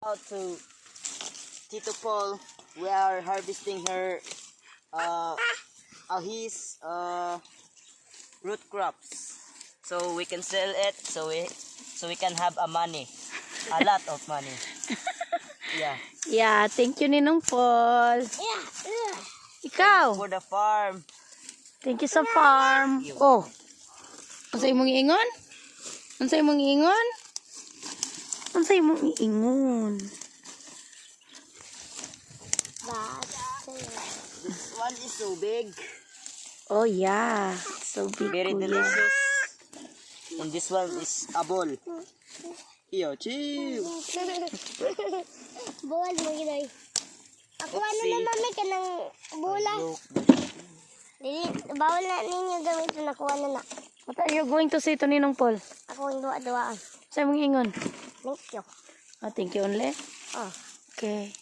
out to Tito Paul. We are harvesting her his root crops, so we can sell it. So we can have a lot of money. Yeah. Yeah, thank you Ninong Paul. Ikaw. For the farm. Thank you sa farm. Oh. Unsay imong iingon? Unsay imong iingon? Unsay imong iingon? This one is so big. Oh yeah. So big. Very kuya. delicious. And this one is a ball. Iyo, chill. Buwan mo ginoy. Ako ano na mami ka ng bula. Dili, bawal na ninyo gamitin. Nakuha na na. What are you going to say to Ninong Paul? Ako ang duwa-duwaan. Sa imong ingon? Thank you. Oh, thank you only. Oh. Okay.